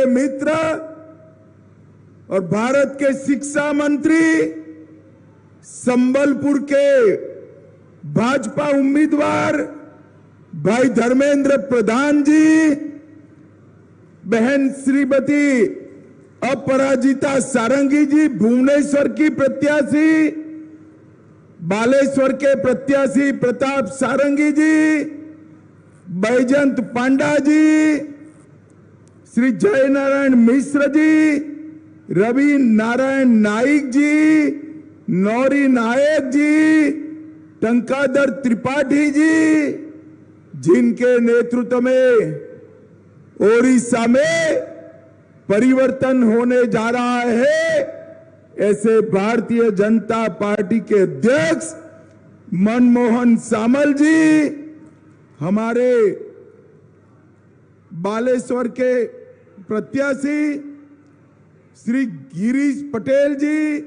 मित्र और भारत के शिक्षा मंत्री, संबलपुर के भाजपा उम्मीदवार भाई धर्मेंद्र प्रधान जी, बहन श्रीमती अपराजिता सारंगी जी, भुवनेश्वर की प्रत्याशी, बालेश्वर के प्रत्याशी प्रताप सारंगी जी, बैजंत पांडा जी, श्री जय नारायण मिश्र जी, रवि नारायण नाइक जी, नौरी नायक जी, टंकाधर त्रिपाठी जी, जिनके नेतृत्व में ओडिशा में परिवर्तन होने जा रहा है, ऐसे भारतीय जनता पार्टी के अध्यक्ष मनमोहन सामल जी, हमारे बालेश्वर के प्रत्याशी श्री गिरीश पटेल जी,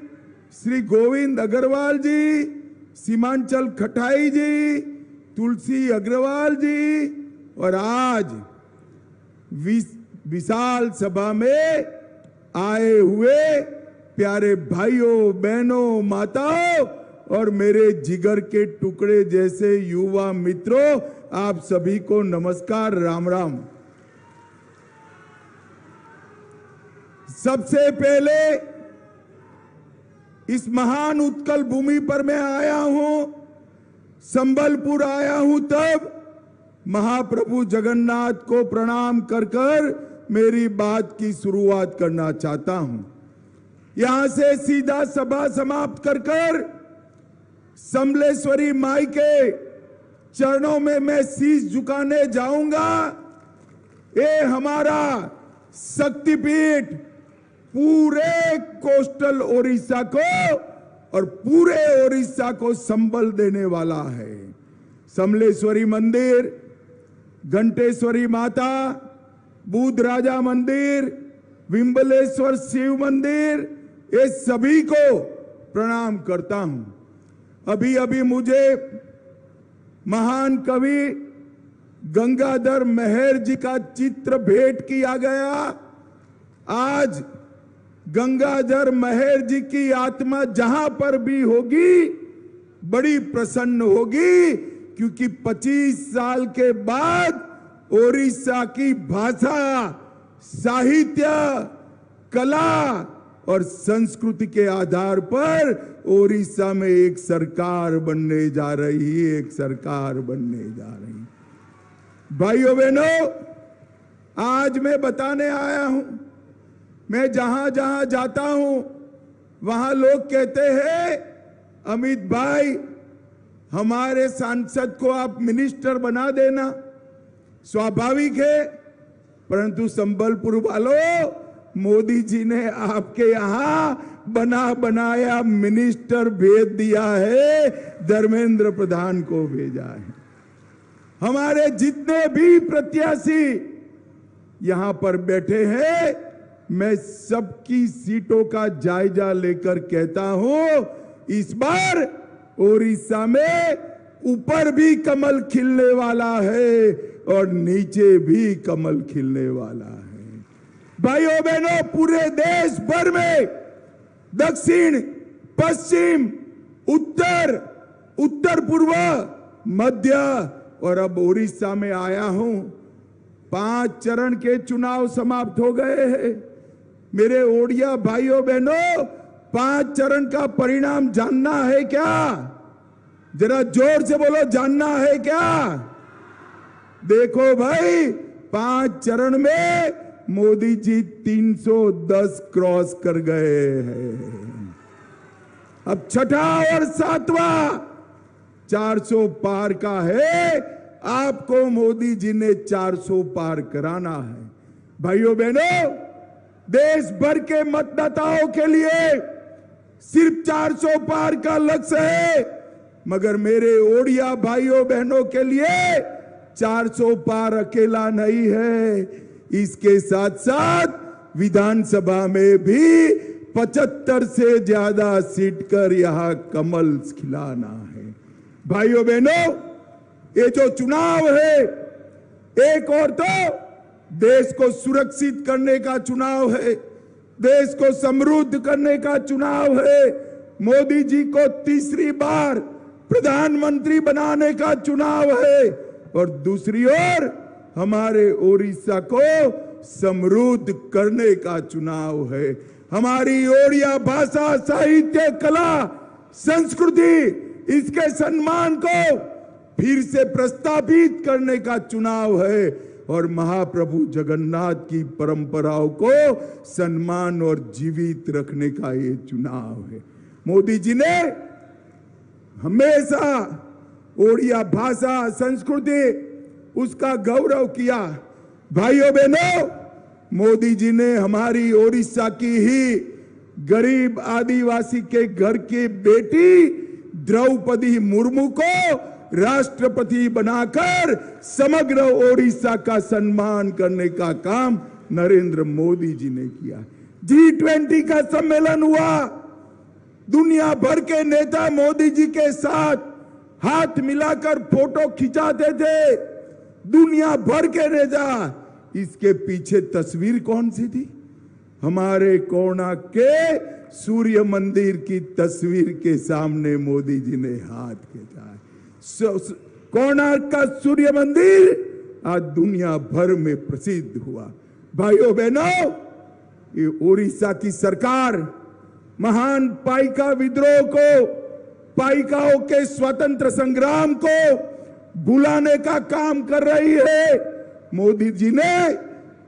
श्री गोविंद अग्रवाल जी, सीमांचल खटाई जी, तुलसी अग्रवाल जी, और आज विशाल सभा में आए हुए प्यारे भाइयों, बहनों, माताओं और मेरे जिगर के टुकड़े जैसे युवा मित्रों, आप सभी को नमस्कार, राम राम। सबसे पहले इस महान उत्कल भूमि पर मैं आया हूं, संबलपुर आया हूं, तब महाप्रभु जगन्नाथ को प्रणाम कर कर मेरी बात की शुरुआत करना चाहता हूं। यहां से सीधा सभा समाप्त कर कर समलेश्वरी माई के चरणों में मैं शीश झुकाने जाऊंगा। ये हमारा शक्तिपीठ पूरे कोस्टल ओडिशा को और पूरे ओडिशा को संबल देने वाला है। समलेश्वरी मंदिर, घंटेश्वरी माता, बुध राजा मंदिर, विम्बलेश्वर शिव मंदिर, ये सभी को प्रणाम करता हूं। अभी अभी मुझे महान कवि गंगाधर मेहर जी का चित्र भेंट किया गया। आज गंगाधर मेहर जी की आत्मा जहां पर भी होगी बड़ी प्रसन्न होगी, क्योंकि 25 साल के बाद ओडिशा की भाषा, साहित्य, कला और संस्कृति के आधार पर ओडिशा में एक सरकार बनने जा रही है, एक सरकार बनने जा रही है। भाइयों बहनों, आज मैं बताने आया हूं, मैं जहां जहां जाता हूं वहां लोग कहते हैं अमित भाई हमारे सांसद को आप मिनिस्टर बना देना। स्वाभाविक है, परंतु संबलपुर वालों, मोदी जी ने आपके यहां बना बनाया मिनिस्टर भेज दिया है, धर्मेंद्र प्रधान को भेजा है। हमारे जितने भी प्रत्याशी यहां पर बैठे हैं, मैं सबकी सीटों का जायजा लेकर कहता हूं, इस बार ओडिशा में ऊपर भी कमल खिलने वाला है और नीचे भी कमल खिलने वाला है। भाइयों बहनों, पूरे देश भर में दक्षिण, पश्चिम, उत्तर, उत्तर पूर्व, मध्य और अब ओडिशा में आया हूं। 5 चरण के चुनाव समाप्त हो गए हैं। मेरे ओडिया भाइयों बहनों, 5 चरण का परिणाम जानना है क्या? जरा जोर से बोलो, जानना है क्या? देखो भाई, 5 चरण में मोदी जी 310 क्रॉस कर गए हैं। अब छठा और 7वां 400 पार का है। आपको मोदी जी ने 400 पार कराना है। भाइयों बहनों, देश भर के मतदाताओं के लिए सिर्फ 400 पार का लक्ष्य है, मगर मेरे ओडिया भाइयों बहनों के लिए 400 पार अकेला नहीं है। इसके साथ साथ विधानसभा में भी 75 से ज्यादा सीट कर यहां कमल खिलाना है। भाइयों बहनों, ये जो चुनाव है, एक और तो देश को सुरक्षित करने का चुनाव है, देश को समृद्ध करने का चुनाव है, मोदी जी को तीसरी बार प्रधानमंत्री बनाने का चुनाव है, और दूसरी ओर हमारे ओडिशा को समृद्ध करने का चुनाव है। हमारी ओडिया भाषा, साहित्य, कला, संस्कृति, इसके सम्मान को फिर से प्रस्तावित करने का चुनाव है, और महाप्रभु जगन्नाथ की परंपराओं को सम्मान और जीवित रखने का ये चुनाव है। मोदी जी ने हमेशा ओडिया भाषा, संस्कृति, उसका गौरव किया। भाइयों बहनों, मोदी जी ने हमारी ओडिशा की ही गरीब आदिवासी के घर की बेटी द्रौपदी मुर्मू को राष्ट्रपति बनाकर समग्र ओडिशा का सम्मान करने का काम नरेंद्र मोदी जी ने किया। G20 का सम्मेलन हुआ, दुनिया भर के नेता मोदी जी के साथ हाथ मिलाकर फोटो खिंचाते थे, दुनिया भर के नेता। इसके पीछे तस्वीर कौन सी थी? हमारे कोणार्क के सूर्य मंदिर की तस्वीर के सामने मोदी जी ने हाथ खींचा। कोणार्क का सूर्य मंदिर आज दुनिया भर में प्रसिद्ध हुआ। भाइयों बहनों, ये ओडिशा की सरकार महान पाइका विद्रोह को, पाइकाओं के स्वतंत्र संग्राम को भुलाने का काम कर रही है। मोदी जी ने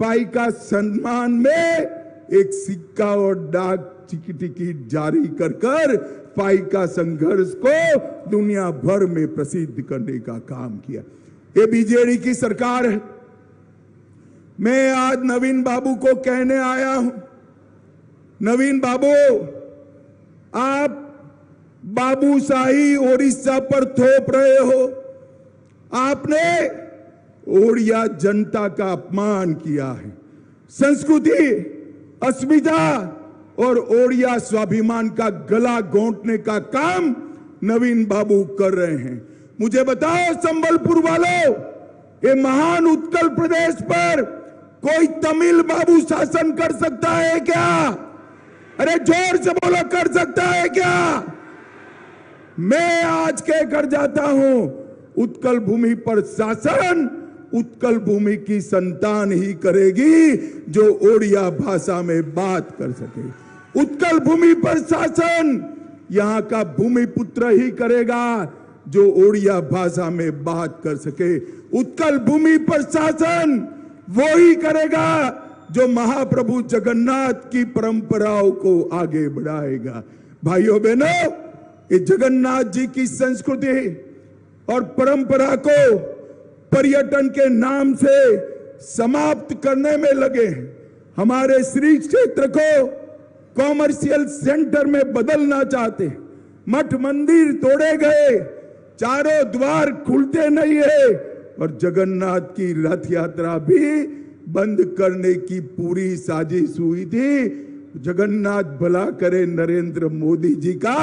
पाइका सम्मान में एक सिक्का और डाक टिकट जारी कर पाइका संघर्ष को दुनिया भर में प्रसिद्ध करने का काम किया। ये बीजेडी की सरकार है। मैं आज नवीन बाबू को कहने आया हूं, नवीन बाबू, आप बाबूशाही ओडिशा पर थोप रहे हो। आपने ओडिया जनता का अपमान किया है। संस्कृति, अस्मिता और ओडिया स्वाभिमान का गला घोंटने का काम नवीन बाबू कर रहे हैं। मुझे बताओ संबलपुर वालों, ये महान उत्कल प्रदेश पर कोई तमिल बाबू शासन कर सकता है क्या? अरे जोर से बोलो, कर सकता है क्या? मैं आज कहकर जाता हूं, उत्कल भूमि पर शासन उत्कल भूमि की संतान ही करेगी जो ओडिया भाषा में बात कर सके। उत्कल भूमि पर शासन यहां का भूमिपुत्र ही करेगा जो ओडिया भाषा में बात कर सके। उत्कल भूमि पर शासन वो ही करेगा जो महाप्रभु जगन्नाथ की परंपराओं को आगे बढ़ाएगा। भाइयों बहनों, ये जगन्नाथ जी की संस्कृति और परंपरा को पर्यटन के नाम से समाप्त करने में लगे हैं। हमारे श्री क्षेत्र को कॉमर्शियल सेंटर में बदलना चाहते। मठ मंदिर तोड़े गए, चारों द्वार खुलते नहीं है, और जगन्नाथ की रथ यात्रा भी बंद करने की पूरी साजिश हुई थी। जगन्नाथ भला करे नरेंद्र मोदी जी का,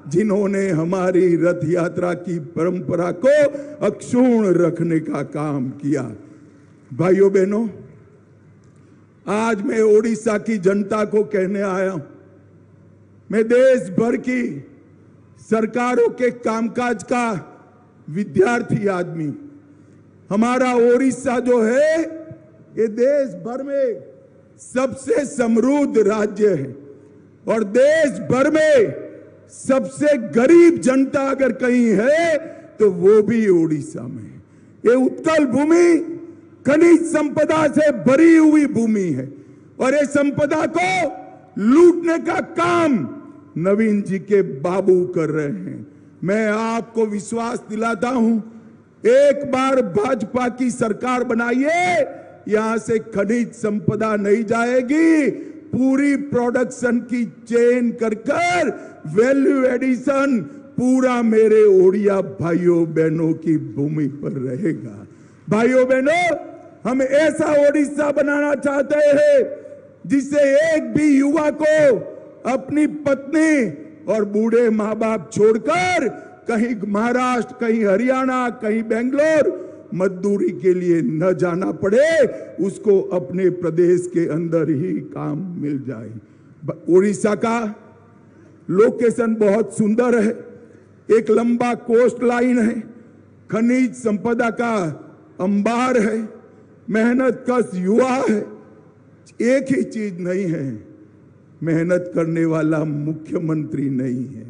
जिन्होंने हमारी रथ यात्रा की परंपरा को अक्षुण्ण रखने का काम किया। भाइयों बहनों, आज मैं ओडिशा की जनता को कहने आया हूं, मैं देश भर की सरकारों के कामकाज का विद्यार्थी आदमी। हमारा ओडिशा जो है, ये देश भर में सबसे समृद्ध राज्य है, और देश भर में सबसे गरीब जनता अगर कहीं है तो वो भी ओडिशा में। ये उत्कल भूमि खनिज संपदा से भरी हुई भूमि है, और ये संपदा को लूटने का काम नवीन जी के बाबू कर रहे हैं। मैं आपको विश्वास दिलाता हूं, एक बार भाजपा की सरकार बनाइए, यहां से खनिज संपदा नहीं जाएगी, पूरी प्रोडक्शन की चेन कर वैल्यू एडिशन पूरा मेरे ओडिया भाइयों बहनों की भूमि पर रहेगा। भाइयों बहनों, हम ऐसा ओडिशा बनाना चाहते हैं जिससे एक भी युवा को अपनी पत्नी और बूढ़े माँ बाप छोड़कर कहीं महाराष्ट्र, कहीं हरियाणा, कहीं बेंगलोर मजदूरी के लिए न जाना पड़े, उसको अपने प्रदेश के अंदर ही काम मिल जाए। उड़ीसा का लोकेशन बहुत सुंदर है, एक लंबा कोस्ट लाइन है, खनिज संपदा का अंबार है, मेहनत कश युवा है। एक ही चीज नहीं है, मेहनत करने वाला मुख्यमंत्री नहीं है।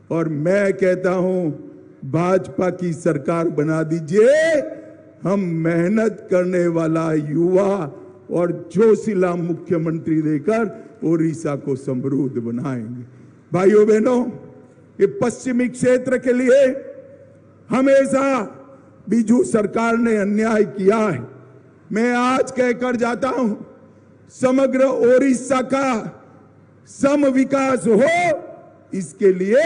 और मैं कहता हूं भाजपा की सरकार बना दीजिए, हम मेहनत करने वाला युवा और जोशीला मुख्यमंत्री देकर ओडिशा को समृद्ध बनाएंगे। भाइयों बहनों, ये पश्चिमी क्षेत्र के लिए हमेशा बीजू सरकार ने अन्याय किया है। मैं आज कहकर जाता हूं, समग्र ओडिशा का सम विकास हो, इसके लिए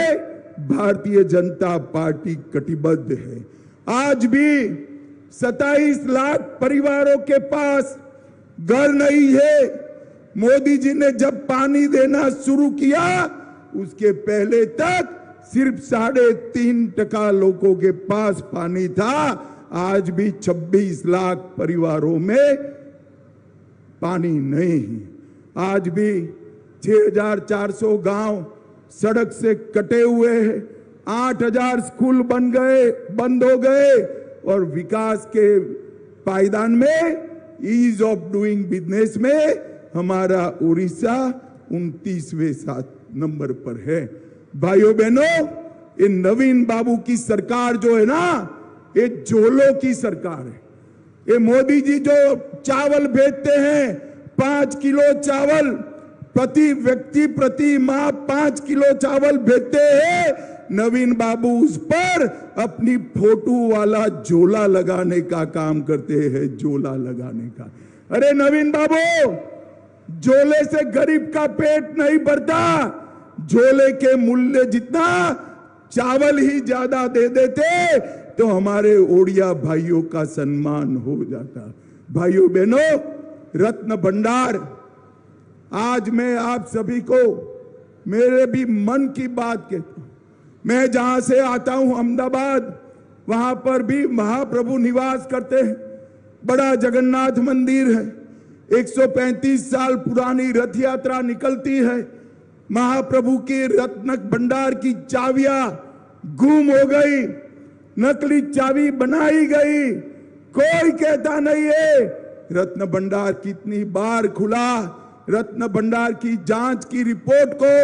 भारतीय जनता पार्टी कटिबद्ध है। आज भी 27 लाख परिवारों के पास घर नहीं है। मोदी जी ने जब पानी देना शुरू किया, उसके पहले तक सिर्फ 3.5% लोगों के पास पानी था। आज भी 26 लाख परिवारों में पानी नहीं है। आज भी 6,400 गांव सड़क से कटे हुए हैं, 8,000 स्कूल बंद हो गए, और विकास के पायदान में, ईज ऑफ डूइंग बिजनेस में हमारा उड़ीसा 29वें नंबर पर है। भाइयों बहनों, ये नवीन बाबू की सरकार जो है ना, ये झोलों की सरकार है। ये मोदी जी जो चावल भेजते हैं, 5 किलो चावल प्रति व्यक्ति प्रति माह 5 किलो चावल भेजते हैं, नवीन बाबू उस पर अपनी फोटो वाला झोला लगाने का काम करते हैं, झोला लगाने का। अरे नवीन बाबू, झोले से गरीब का पेट नहीं भरता, झोले के मूल्य जितना चावल ही ज्यादा दे देते तो हमारे ओडिया भाइयों का सम्मान हो जाता। भाइयों बहनों, रत्न भंडार, आज मैं आप सभी को मेरे भी मन की बात कहता हूं। मैं जहां से आता हूं अहमदाबाद, वहां पर भी महाप्रभु निवास करते हैं। बड़ा जगन्नाथ मंदिर है, 135 साल पुरानी रथ यात्रा निकलती है। महाप्रभु के रत्न भंडार की चाबियां गुम हो गई, नकली चाबी बनाई गई, कोई कहता नहीं है। रत्न भंडार कितनी बार खुला, रत्न भंडार की जांच की रिपोर्ट को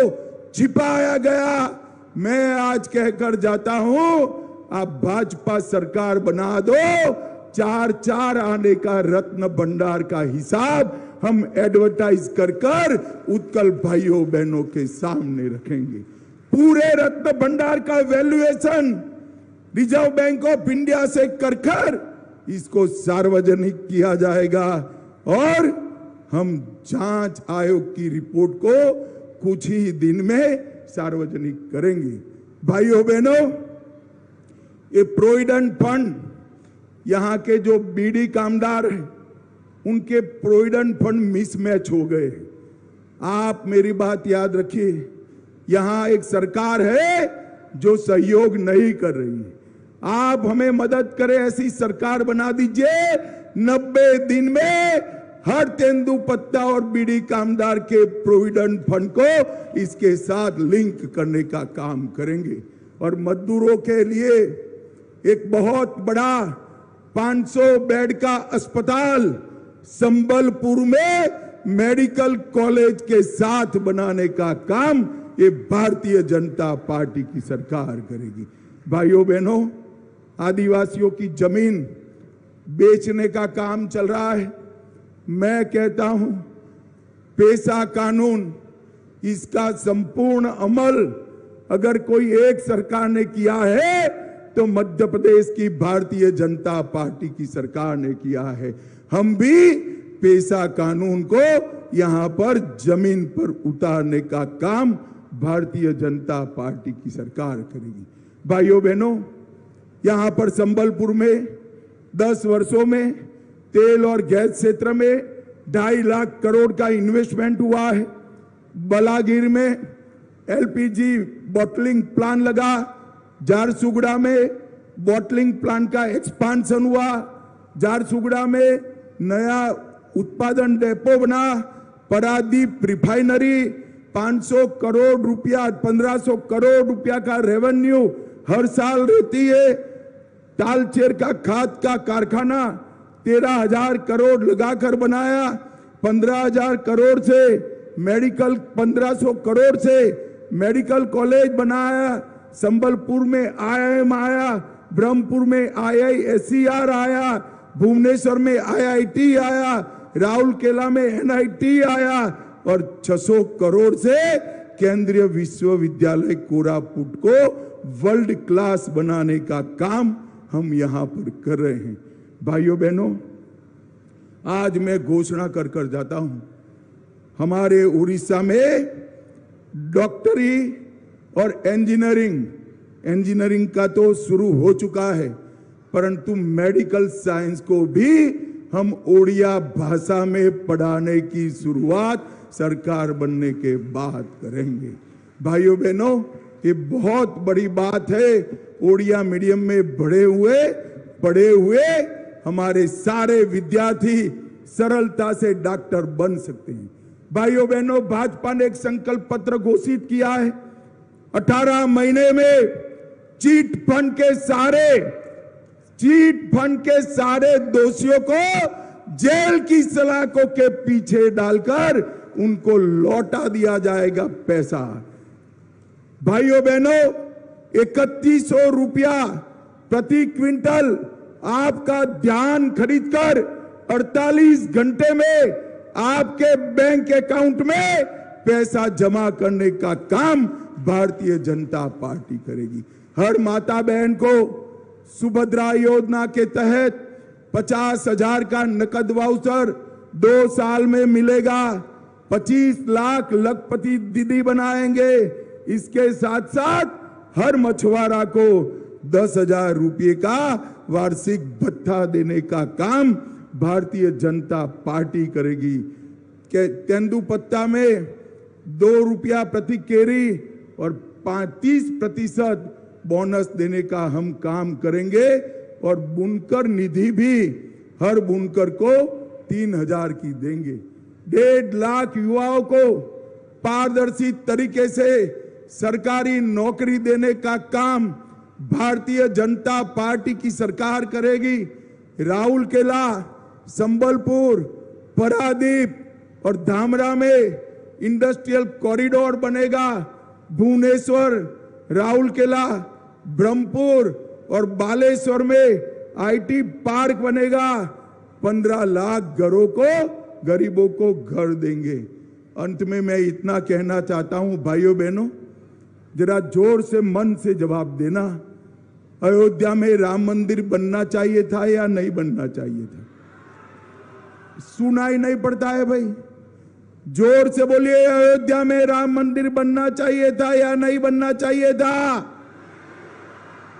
छिपाया गया। मैं आज कहकर जाता हूं, आप भाजपा सरकार बना दो, 4 आने का रत्न भंडार का हिसाब हम एडवर्टाइज कर उत्कल भाइयों बहनों के सामने रखेंगे। पूरे रत्न भंडार का valuation reserve bank of India से कर इसको सार्वजनिक किया जाएगा, और हम जांच आयोग की रिपोर्ट को कुछ ही दिन में सार्वजनिक करेंगे। भाइयों बहनों, ये प्रोविडेंट फंड, यहां के जो बीडी कामदार हैं, उनके प्रोविडेंट फंड मिसमैच हो गए। आप मेरी बात याद रखिए, यहां एक सरकार है जो सहयोग नहीं कर रही है। आप हमें मदद करें, ऐसी सरकार बना दीजिए, 90 दिन में हर तेंदुपत्ता और बीड़ी कामदार के प्रोविडेंट फंड को इसके साथ लिंक करने का काम करेंगे। और मजदूरों के लिए एक बहुत बड़ा 500 बेड का अस्पताल संबलपुर में मेडिकल कॉलेज के साथ बनाने का काम ये भारतीय जनता पार्टी की सरकार करेगी। भाइयों बहनों, आदिवासियों की जमीन बेचने का काम चल रहा है। मैं कहता हूं, पेशा कानून, इसका संपूर्ण अमल अगर कोई एक सरकार ने किया है तो मध्य प्रदेश की भारतीय जनता पार्टी की सरकार ने किया है। हम भी पेशा कानून को यहां पर जमीन पर उतारने का काम भारतीय जनता पार्टी की सरकार करेगी। भाइयों बहनों, यहां पर संबलपुर में 10 वर्षों में तेल और गैस क्षेत्र में 2.5 लाख करोड़ का इन्वेस्टमेंट हुआ है। बलागीर में LPG बॉटलिंग प्लांट लगा, झारसुगुड़ा में बॉटलिंग प्लांट का एक्सपांशन हुआ, झारसुगुड़ा में नया उत्पादन डेपो बना, पारादीप रिफाइनरी 500 करोड़ रुपया 1500 करोड़ रुपया का रेवेन्यू हर साल रहती है। तालचेर का खाद का कारखाना 13,000 करोड़ लगाकर बनाया, 15,000 करोड़ से मेडिकल 1500 करोड़ से मेडिकल कॉलेज बनाया, संबलपुर में IIM आया, ब्रह्मपुर में IISER आया, भुवनेश्वर में IIT आया, राउरकेला में NIT आया और 600 करोड़ से केंद्रीय विश्वविद्यालय कोरापुट को वर्ल्ड क्लास बनाने का काम हम यहां पर कर रहे हैं। भाइयों बहनों, आज मैं घोषणा कर कर जाता हूं, हमारे उड़ीसा में डॉक्टरी और इंजीनियरिंग का तो शुरू हो चुका है, परंतु मेडिकल साइंस को भी हम ओडिया भाषा में पढ़ाने की शुरुआत सरकार बनने के बाद करेंगे। भाइयों बहनों, ये बहुत बड़ी बात है। ओडिया मीडियम में पढ़े हुए हमारे सारे विद्यार्थी सरलता से डॉक्टर बन सकते हैं। भाइयों बहनों, भाजपा ने एक संकल्प पत्र घोषित किया है, 18 महीने में चीट फंड के सारे दोषियों को जेल की सलाखों के पीछे डालकर उनको लौटा दिया जाएगा पैसा। भाइयों बहनों, 3100 रुपया प्रति क्विंटल आपका धान खरीदकर 48 घंटे में आपके बैंक अकाउंट में पैसा जमा करने का काम भारतीय जनता पार्टी करेगी। हर माता बहन को सुभद्रा योजना के तहत 50,000 का नकद वाउचर 2 साल में मिलेगा। 25 लाख लखपति दीदी बनाएंगे। इसके साथ साथ हर मछुआरा को 10,000 रुपये का वार्षिक भत्ता देने का काम भारतीय जनता पार्टी करेगी। तेंदुपत्ता में 2 रुपया प्रति केरी और 35% बोनस देने का हम काम करेंगे और बुनकर निधि भी हर बुनकर को 3,000 की देंगे। 1.5 लाख युवाओं को पारदर्शी तरीके से सरकारी नौकरी देने का काम भारतीय जनता पार्टी की सरकार करेगी। राउरकेला, संबलपुर, पारादीप और धामरा में इंडस्ट्रियल कॉरिडोर बनेगा। भुवनेश्वर, राउरकेला, ब्रह्मपुर और बालेश्वर में IT पार्क बनेगा। 15 लाख घरों को गरीबों को घर देंगे। अंत में मैं इतना कहना चाहता हूं, भाइयों बहनों, जरा जोर से मन से जवाब देना, अयोध्या में राम मंदिर बनना चाहिए था या नहीं बनना चाहिए था? सुनाई नहीं पड़ता है भाई, जोर से बोलिए, अयोध्या में राम मंदिर बनना चाहिए था या नहीं बनना चाहिए था?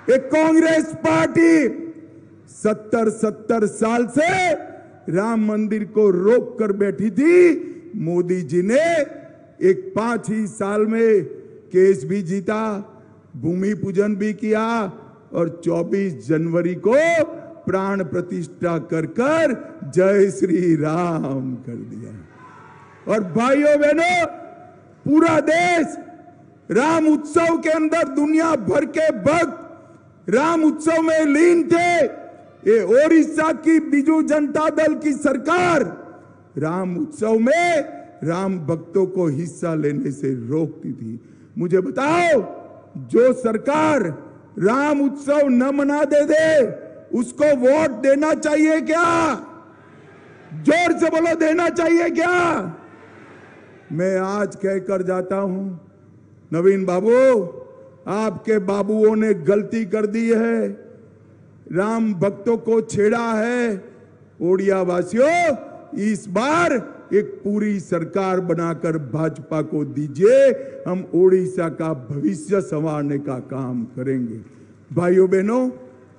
एक कांग्रेस पार्टी 70 साल से राम मंदिर को रोक कर बैठी थी। मोदी जी ने एक 5 ही साल में केस भी जीता, भूमि पूजन भी किया और 24 जनवरी को प्राण प्रतिष्ठा कर जय श्री राम कर दिया। और भाइयों बहनों, पूरा देश राम उत्सव के अंदर दुनिया भर के भक्त राम उत्सव में लीन थे। ये ओडिशा की बीजू जनता दल की सरकार राम उत्सव में राम भक्तों को हिस्सा लेने से रोकती थी। मुझे बताओ, जो सरकार राम उत्सव न मना दे उसको वोट देना चाहिए क्या? जोर से बोलो, देना चाहिए क्या? मैं आज कहकर जाता हूं, नवीन बाबू, आपके बाबुओं ने गलती कर दी है, राम भक्तों को छेड़ा है। ओडिया वासियों, इस बार एक पूरी सरकार बनाकर भाजपा को दीजिए, हम ओडिशा का भविष्य संवारने का काम करेंगे। भाइयों बहनों,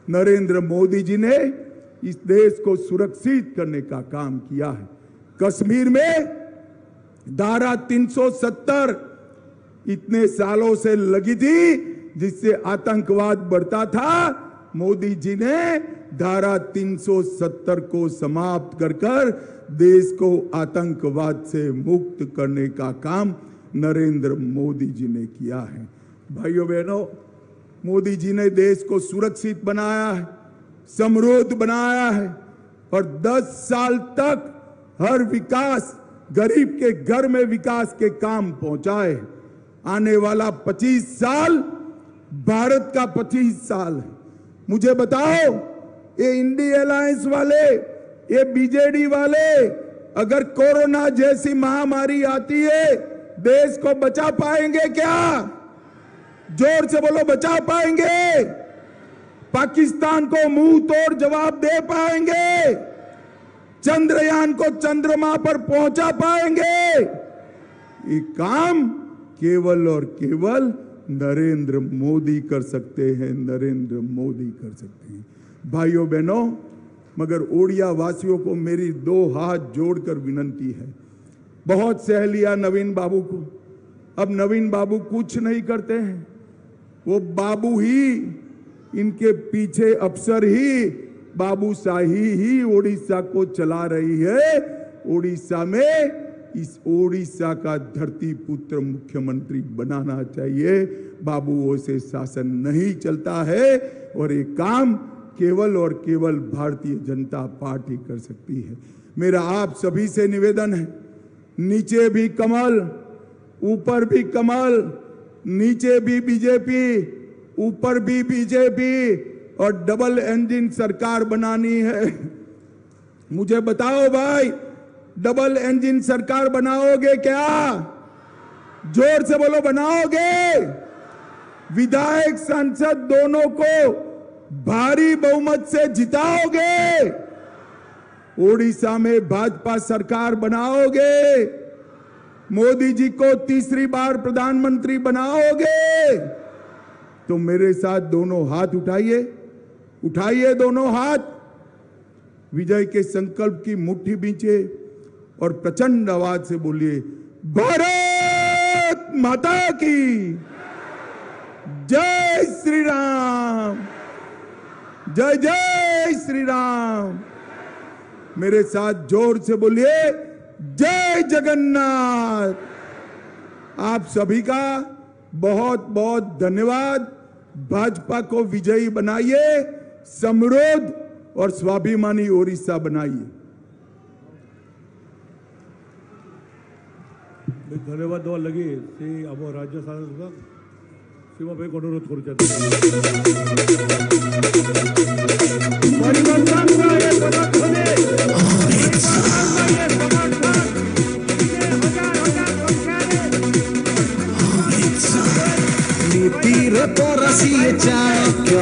नरेंद्र मोदी जी ने इस देश को सुरक्षित करने का काम किया है। कश्मीर में धारा 370 इतने सालों से लगी थी, जिससे आतंकवाद बढ़ता था। मोदी जी ने धारा 370 को समाप्त कर देश को आतंकवाद से मुक्त करने का काम नरेंद्र मोदी जी ने किया है। भाइयों बहनों, मोदी जी ने देश को सुरक्षित बनाया है, समृद्ध बनाया है और 10 साल तक हर विकास, गरीब के घर में विकास के काम पहुंचाए। आने वाला 25 साल भारत का 25 साल है। मुझे बताओ, ये इंडी अलायंस वाले, ये बीजेडी वाले अगर कोरोना जैसी महामारी आती है, देश को बचा पाएंगे क्या? जोर से बोलो, बचा पाएंगे? पाकिस्तान को मुंह तोड़ जवाब दे पाएंगे? चंद्रयान को चंद्रमा पर पहुंचा पाएंगे? ये काम केवल और केवल नरेंद्र मोदी कर सकते हैं, नरेंद्र मोदी कर सकते हैं। भाइयों बहनों, मगर ओडिया वासियों को मेरी 2 हाथ जोड़कर विनती है। बहुत सह लिया नवीन बाबू को, अब नवीन बाबू कुछ नहीं करते हैं। वो बाबू ही, इनके पीछे अफसर ही, बाबूशाही ही उड़ीसा को चला रही है। उड़ीसा में इस ओडिशा का धरती पुत्र मुख्यमंत्री बनाना चाहिए। बाबुओं से शासन नहीं चलता है और ये काम केवल और केवल भारतीय जनता पार्टी कर सकती है। मेरा आप सभी से निवेदन है, नीचे भी कमल, ऊपर भी कमल, नीचे भी बीजेपी, ऊपर भी बीजेपी और डबल इंजन सरकार बनानी है। मुझे बताओ भाई, डबल इंजन सरकार बनाओगे क्या? जोर से बोलो, बनाओगे? विधायक सांसद दोनों को भारी बहुमत से जिताओगे? ओडिशा में भाजपा सरकार बनाओगे? मोदी जी को तीसरी बार प्रधानमंत्री बनाओगे? तो मेरे साथ दोनों हाथ उठाइए, उठाइए दोनों हाथ, विजय के संकल्प की मुट्ठी बींचे और प्रचंड आवाज से बोलिए, भारत माता की जय श्री राम, जय जय श्री राम। मेरे साथ जोर से बोलिए, जय जगन्नाथ। आप सभी का बहुत बहुत धन्यवाद। भाजपा को विजयी बनाइए, समृद्ध और स्वाभिमानी ओडिशा बनाइए। धन्यवाद देवा लगी से आम राज्य शासन सीमा भाई को अनुरोध कर नीति रे तो रसी चाक्य